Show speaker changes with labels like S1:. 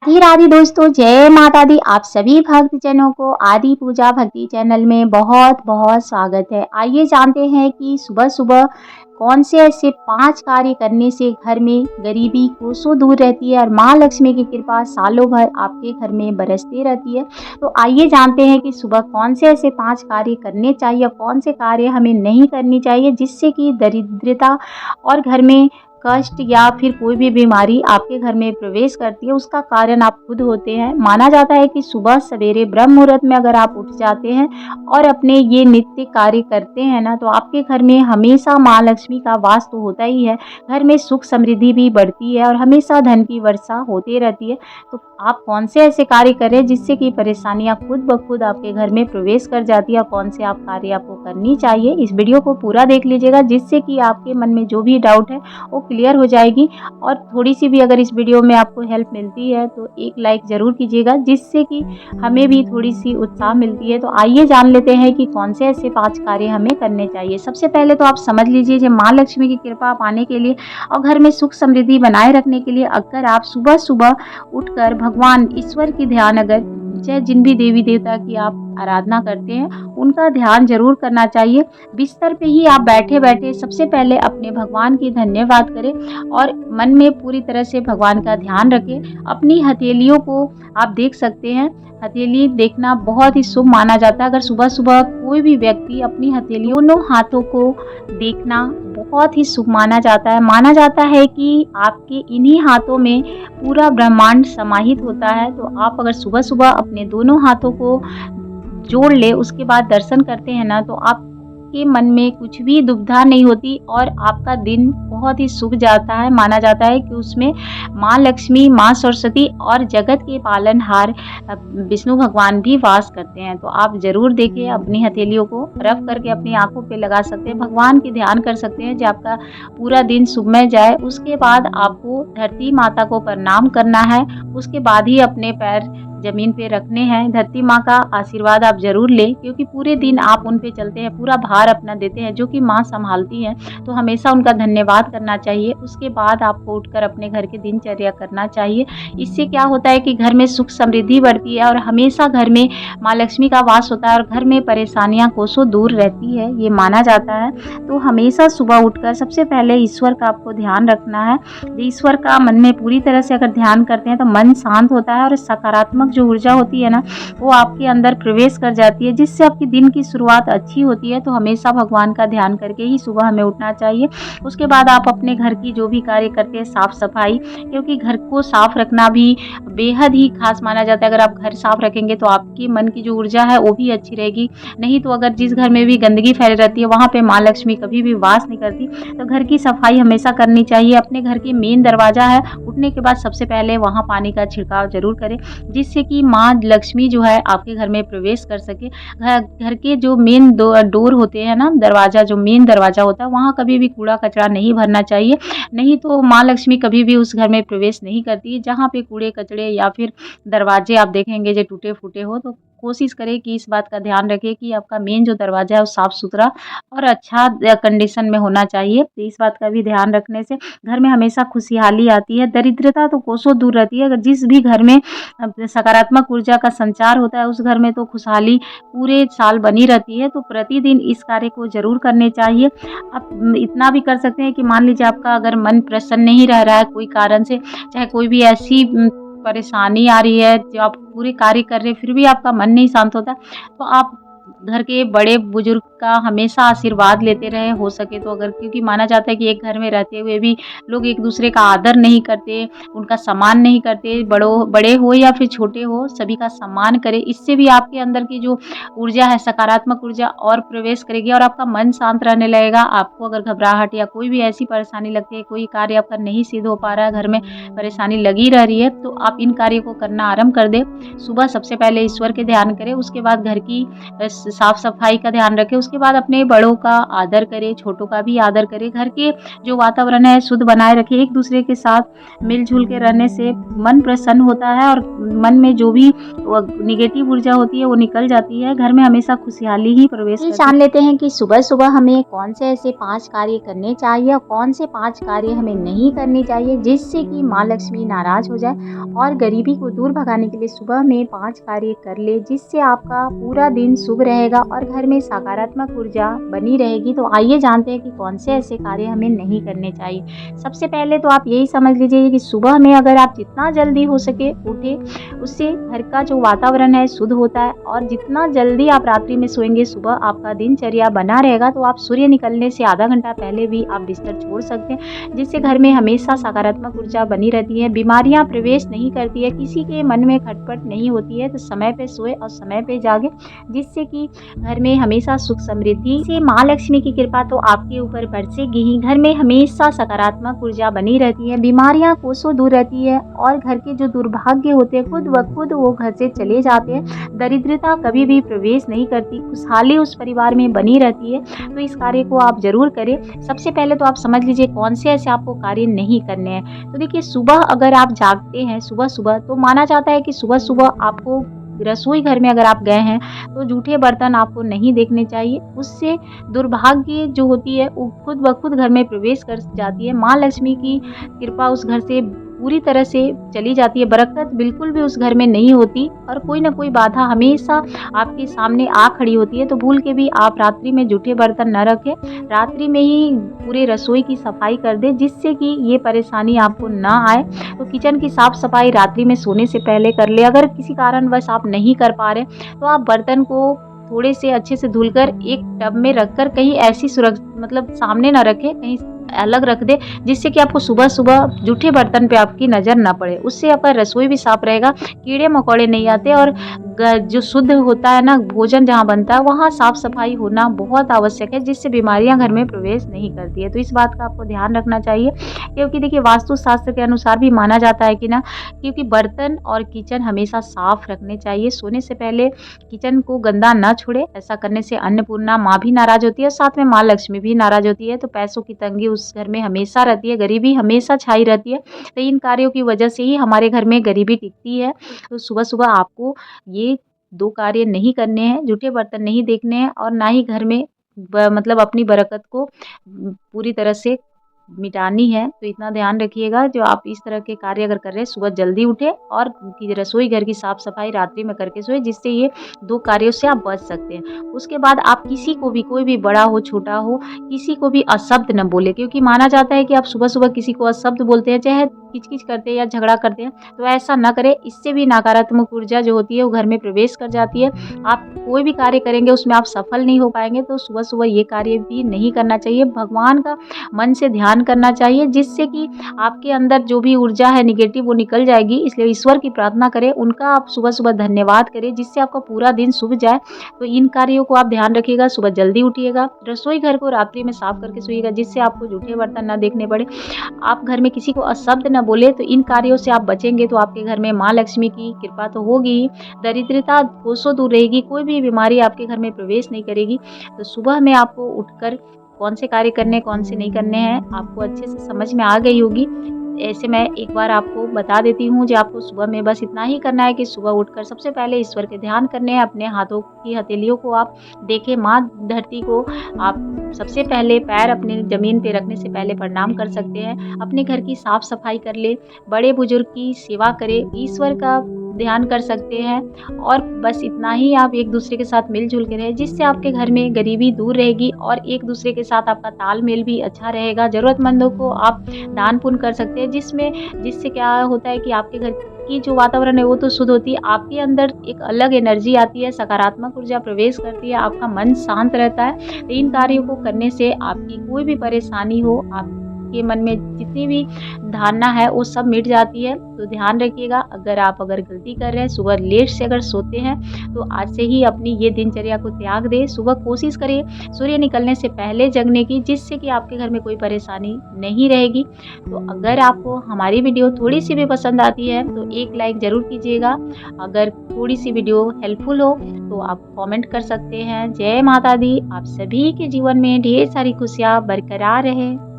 S1: राधे राधे दोस्तों, जय माता दी। आप सभी भक्तजनों को आदि पूजा भक्ति चैनल में बहुत बहुत स्वागत है। आइए जानते हैं कि सुबह सुबह कौन से ऐसे 5 कार्य करने से घर में गरीबी कोसों दूर रहती है और माँ लक्ष्मी की कृपा सालों भर आपके घर में बरसती रहती है। तो आइए जानते हैं कि सुबह कौन से ऐसे 5 कार्य करने चाहिए और कौन से कार्य हमें नहीं करनी चाहिए, जिससे कि दरिद्रता और घर में कष्ट या फिर कोई भी बीमारी आपके घर में प्रवेश करती है, उसका कारण आप खुद होते हैं। माना जाता है कि सुबह सवेरे ब्रह्म मुहूर्त में अगर आप उठ जाते हैं और अपने ये नित्य कार्य करते हैं ना, तो आपके घर में हमेशा माँ लक्ष्मी का वास तो होता ही है, घर में सुख समृद्धि भी बढ़ती है और हमेशा धन की वर्षा होती रहती है। तो आप कौन से ऐसे कार्य करें जिससे कि परेशानियां खुद ब खुद आपके घर में प्रवेश कर जाती है, और कौन से आप कार्य आपको करनी चाहिए। इस वीडियो को पूरा देख लीजिएगा, जिससे कि आपके मन में जो भी डाउट है वो क्लियर हो जाएगी। और थोड़ी सी भी अगर इस वीडियो में आपको हेल्प मिलती है तो एक लाइक ज़रूर कीजिएगा, जिससे कि हमें भी थोड़ी सी उत्साह मिलती है। तो आइए जान लेते हैं कि कौन से ऐसे 5 कार्य हमें करने चाहिए। सबसे पहले तो आप समझ लीजिए, जो माँ लक्ष्मी की कृपा पाने के लिए और घर में सुख समृद्धि बनाए रखने के लिए अगर आप सुबह सुबह उठकर भगवान ईश्वर की ध्यान, अगर चाहे जिन भी देवी देवता की आप आराधना करते हैं उनका ध्यान जरूर करना चाहिए। बिस्तर पे ही आप बैठे बैठे सबसे पहले अपने भगवान की धन्यवाद करें और मन में पूरी तरह से भगवान का ध्यान रखें। अपनी हथेलियों को आप देख सकते हैं, हथेली देखना बहुत ही शुभ माना जाता है। अगर सुबह सुबह कोई भी व्यक्ति अपनी हथेलियों दोनों हाथों को देखना बहुत ही शुभ माना जाता है। माना जाता है कि आपके इन्हीं हाथों में पूरा ब्रह्मांड समाहित होता है। तो आप अगर सुबह सुबह अपने दोनों हाथों को जोड़ ले, उसके बाद दर्शन करते हैं ना, तो आपके मन में कुछ भी दुविधा नहीं होती और आपका दिन बहुत ही शुभ जाता है। माना जाता है कि उसमें माँ लक्ष्मी, माँ सरस्वती और जगत के पालनहार विष्णु भगवान भी वास करते हैं। तो आप जरूर देखिए, अपनी हथेलियों को रफ करके अपनी आंखों पे लगा सकते हैं, भगवान की ध्यान कर सकते हैं, जो आपका पूरा दिन शुभमय जाए। उसके बाद आपको धरती माता को प्रणाम करना है, उसके बाद ही अपने पैर जमीन पे रखने हैं। धरती माँ का आशीर्वाद आप जरूर लें, क्योंकि पूरे दिन आप उन पे चलते हैं, पूरा भार अपना देते हैं, जो कि माँ संभालती हैं। तो हमेशा उनका धन्यवाद करना चाहिए। उसके बाद आपको उठकर अपने घर की दिनचर्या करना चाहिए। इससे क्या होता है कि घर में सुख समृद्धि बढ़ती है और हमेशा घर में माँ लक्ष्मी का वास होता है और घर में परेशानियां कोसों दूर रहती है, ये माना जाता है। तो हमेशा सुबह उठकर सबसे पहले ईश्वर का आपको ध्यान रखना है। ईश्वर का मन में पूरी तरह से अगर ध्यान करते हैं तो मन शांत होता है और सकारात्मक जो ऊर्जा होती है ना, वो आपके अंदर प्रवेश कर जाती है, जिससे आपकी दिन की शुरुआत अच्छी होती है। तो हमेशा भगवान का ध्यान करके ही सुबह हमें उठना चाहिए। उसके बाद आप अपने घर की जो भी कार्य करते हैं, साफ सफाई, क्योंकि घर को साफ रखना भी बेहद ही खास माना जाता है। अगर आप घर साफ रखेंगे तो आपकी मन की जो ऊर्जा है वो भी अच्छी रहेगी। नहीं तो अगर जिस घर में भी गंदगी फैल रहती है, वहाँ पे माँ लक्ष्मी कभी भी वास नहीं करती। तो घर की सफाई हमेशा करनी चाहिए। अपने घर की मेन दरवाजा है, उठने के बाद सबसे पहले वहाँ पानी का छिड़काव जरूर करें, जिससे कि माँ लक्ष्मी जो है आपके घर में प्रवेश कर सके। घर के जो मेन डोर होते हैं ना, दरवाजा, जो मेन दरवाजा होता है, वहाँ कभी भी कूड़ा कचरा नहीं भरना चाहिए। नहीं तो माँ लक्ष्मी कभी भी उस घर में प्रवेश नहीं करती। जहाँ पे कूड़े कचरे या फिर दरवाजे आप देखेंगे जो टूटे फूटे हो, तो कोशिश करें कि इस बात का ध्यान रखें कि आपका मेन जो दरवाजा है वो साफ सुथरा और अच्छा कंडीशन में होना चाहिए। तो इस बात का भी ध्यान रखने से घर में हमेशा खुशहाली आती है। दरिद्रता तो कोसों दूर रहती है। अगर जिस भी घर में सकारात्मक ऊर्जा का संचार होता है, उस घर में तो खुशहाली पूरे साल बनी रहती है। तो प्रतिदिन इस कार्य को जरूर करने चाहिए। आप इतना भी कर सकते हैं कि मान लीजिए आपका अगर मन प्रसन्न नहीं रह रहा है कोई कारण से, चाहे कोई भी ऐसी परेशानी आ रही है, जो आप पूरे कार्य कर रहे हैं फिर भी आपका मन नहीं शांत होता, तो आप घर के बड़े बुजुर्ग का हमेशा आशीर्वाद लेते रहे हो सके तो। अगर, क्योंकि माना जाता है कि एक घर में रहते हुए भी लोग एक दूसरे का आदर नहीं करते, उनका सम्मान नहीं करते। बड़े हो या फिर छोटे हो, सभी का सम्मान करें। इससे भी आपके अंदर की जो ऊर्जा है, सकारात्मक ऊर्जा और प्रवेश करेगी और आपका मन शांत रहने लगेगा। आपको अगर घबराहट या कोई भी ऐसी परेशानी लगती है, कोई कार्य आपका नहीं सिद्ध हो पा रहा है, घर में परेशानी लगी रह रही है, तो आप इन कार्यों को करना आरंभ कर दें। सुबह सबसे पहले ईश्वर के ध्यान करें, उसके बाद घर की साफ सफाई का ध्यान रखें। उसके बाद अपने बड़ों का आदर करें, छोटों का भी आदर करें। घर के जो वातावरण है शुद्ध बनाए रखें। एक दूसरे के साथ मिलजुल के रहने से मन प्रसन्न होता है और मन में जो भी निगेटिव ऊर्जा होती है वो निकल जाती है। घर में हमेशा खुशहाली ही प्रवेश करती है। जान लेते हैं कि सुबह सुबह हमें कौन से ऐसे 5 कार्य करने चाहिए और कौन से 5 कार्य हमें नहीं करने चाहिए जिससे कि माँ लक्ष्मी नाराज हो जाए। और गरीबी को दूर भगाने के लिए सुबह में 5 कार्य कर ले जिससे आपका पूरा दिन शुभ रहेगा और घर में सकारात्मक ऊर्जा बनी रहेगी। तो आइए जानते हैं कि कौन से ऐसे कार्य हमें नहीं करने चाहिए। सबसे पहले तो आप यही समझ लीजिए कि सुबह में अगर आप जितना जल्दी हो सके उठे, उससे घर का जो वातावरण है शुद्ध होता है। और जितना जल्दी आप रात्रि में सोएंगे सुबह आपका दिनचर्या बना रहेगा। तो आप सूर्य निकलने से आधा घंटा पहले भी आप बिस्तर छोड़ सकते हैं जिससे घर में हमेशा सकारात्मक ऊर्जा बनी रहती है, बीमारियां प्रवेश नहीं करती है, किसी के मन में खटपट नहीं होती है। तो समय पे सोए और समय पे जागे जिससे कि घर में हमेशा सुख समृद्धि से माँ लक्ष्मी की कृपा तो आपके ऊपर बरसेगी ही। घर में हमेशा सकारात्मक ऊर्जा बनी रहती है, बीमारियां कोसों दूर रहती है और घर के जो दुर्भाग्य होते हैं खुद ब खुद वो घर से चले जाते हैं। दरिद्रता कभी भी प्रवेश नहीं करती, खुशहाली उस परिवार में बनी रहती है। तो इस कार्य को आप जरूर करें। सबसे पहले तो आप समझ लीजिए कौन से ऐसे आपको कार्य नहीं करने हैं। तो देखिए सुबह अगर आप जागते हैं सुबह सुबह तो माना जाता है कि सुबह सुबह आपको रसोई घर में अगर आप गए हैं तो जूठे बर्तन आपको नहीं देखने चाहिए। उससे दुर्भाग्य जो होती है वो खुद ब खुद घर में प्रवेश कर जाती है। माँ लक्ष्मी की कृपा उस घर से पूरी तरह से चली जाती है, बरकत बिल्कुल भी उस घर में नहीं होती और कोई ना कोई बाधा हमेशा आपके सामने आ खड़ी होती है। तो भूल के भी आप रात्रि में जूठे बर्तन न रखें, रात्रि में ही पूरे रसोई की सफाई कर दें जिससे कि ये परेशानी आपको ना आए। तो किचन की साफ सफाई रात्रि में सोने से पहले कर ले। अगर किसी कारणवश आप नहीं कर पा रहे तो आप बर्तन को थोड़े से अच्छे से धुलकर एक टब में रखकर कहीं ऐसी मतलब सामने ना रखें, कहीं अलग रख दे जिससे कि आपको सुबह सुबह जूठे बर्तन पे आपकी नज़र ना पड़े। उससे आपका रसोई भी साफ रहेगा, कीड़े मकोड़े नहीं आते और जो शुद्ध होता है ना भोजन जहाँ बनता है वहाँ साफ सफाई होना बहुत आवश्यक है जिससे बीमारियां घर में प्रवेश नहीं करती है। तो इस बात का आपको ध्यान रखना चाहिए क्योंकि देखिए वास्तु शास्त्र के अनुसार भी माना जाता है कि ना, क्योंकि बर्तन और किचन हमेशा साफ रखने चाहिए। सोने से पहले किचन को गंदा ना छोड़े, ऐसा करने से अन्नपूर्णा माँ भी नाराज होती है, साथ में माँ लक्ष्मी भी नाराज होती है। तो पैसों की तंगी उस घर में हमेशा रहती है, गरीबी हमेशा छाई रहती है। तो इन कार्यों की वजह से ही हमारे घर में गरीबी टिकती है। तो सुबह सुबह आपको ये 2 कार्य नहीं करने हैं, जूठे बर्तन नहीं देखने हैं और ना ही घर में मतलब अपनी बरकत को पूरी तरह से मिटानी है। तो इतना ध्यान रखिएगा। जो आप इस तरह के कार्य अगर कर रहे हैं सुबह जल्दी उठे और रसोई घर की साफ सफाई रात्रि में करके सोए जिससे ये 2 कार्यों से आप बच सकते हैं। उसके बाद आप किसी को भी, कोई भी बड़ा हो छोटा हो, किसी को भी अशब्द न बोले क्योंकि माना जाता है कि आप सुबह सुबह किसी को अशब्द बोलते हैं, चाहे किच-किच करते हैं या झगड़ा करते हैं, तो ऐसा ना करें। इससे भी नकारात्मक ऊर्जा जो होती है वो घर में प्रवेश कर जाती है। आप कोई भी कार्य करेंगे उसमें आप सफल नहीं हो पाएंगे। तो सुबह सुबह ये कार्य भी नहीं करना चाहिए। भगवान का मन से ध्यान करना चाहिए जिससे कि आपके अंदर जो भी ऊर्जा है नेगेटिव वो निकल जाएगी। इसलिए ईश्वर की प्रार्थना करें, उनका आप सुबह सुबह धन्यवाद करें जिससे आपका पूरा दिन शुभ जाए। तो इन कार्यों को आप ध्यान रखिएगा। सुबह जल्दी उठिएगा, रसोई घर को रात्रि में साफ करके सोइएगा जिससे आपको जूठे बर्तन न देखने पड़े। आप घर में किसी को अशब्द न बोले। तो इन कार्यों से आप बचेंगे तो आपके घर में माँ लक्ष्मी की कृपा तो होगी ही, दरिद्रता कोसों दूर रहेगी, कोई भी बीमारी आपके घर में प्रवेश नहीं करेगी। तो सुबह में आपको उठकर कौन से कार्य करने कौन से नहीं करने हैं आपको अच्छे से समझ में आ गई होगी। ऐसे मैं एक बार आपको बता देती हूँ जो आपको सुबह में बस इतना ही करना है कि सुबह उठकर सबसे पहले ईश्वर के ध्यान करने हैं। अपने हाथों की हथेलियों को आप देखें, माँ धरती को आप सबसे पहले पैर अपने ज़मीन पे रखने से पहले प्रणाम कर सकते हैं। अपने घर की साफ सफाई कर ले, बड़े बुजुर्ग की सेवा करें, ईश्वर का ध्यान कर सकते हैं और बस इतना ही। आप एक दूसरे के साथ मिलजुल के रहें जिससे आपके घर में गरीबी दूर रहेगी और एक दूसरे के साथ आपका तालमेल भी अच्छा रहेगा। ज़रूरतमंदों को आप दान पुण्य कर सकते हैं जिससे क्या होता है कि आपके घर की जो वातावरण है वो तो शुद्ध होती है, आपके अंदर एक अलग एनर्जी आती है, सकारात्मक ऊर्जा प्रवेश करती है, आपका मन शांत रहता है। तो इन कार्यों को करने से आपकी कोई भी परेशानी हो, आपकी आपके मन में जितनी भी धारणा है वो सब मिट जाती है। तो ध्यान रखिएगा, अगर गलती कर रहे हैं, सुबह लेट से अगर सोते हैं, तो आज से ही अपनी ये दिनचर्या को त्याग दें। सुबह कोशिश करिए सूर्य निकलने से पहले जगने की, जिससे कि आपके घर में कोई परेशानी नहीं रहेगी। तो अगर आपको हमारी वीडियो थोड़ी-सी भी पसंद आती है, तो एक लाइक ज़रूर कीजिएगा। अगर थोड़ी-सी वीडियो हेल्पफुल हो, तो आप कमेंट कर सकते हैं। जय माता दी। आप सभी के जीवन में ढेर सारी खुशियाँ बरकरार रहें।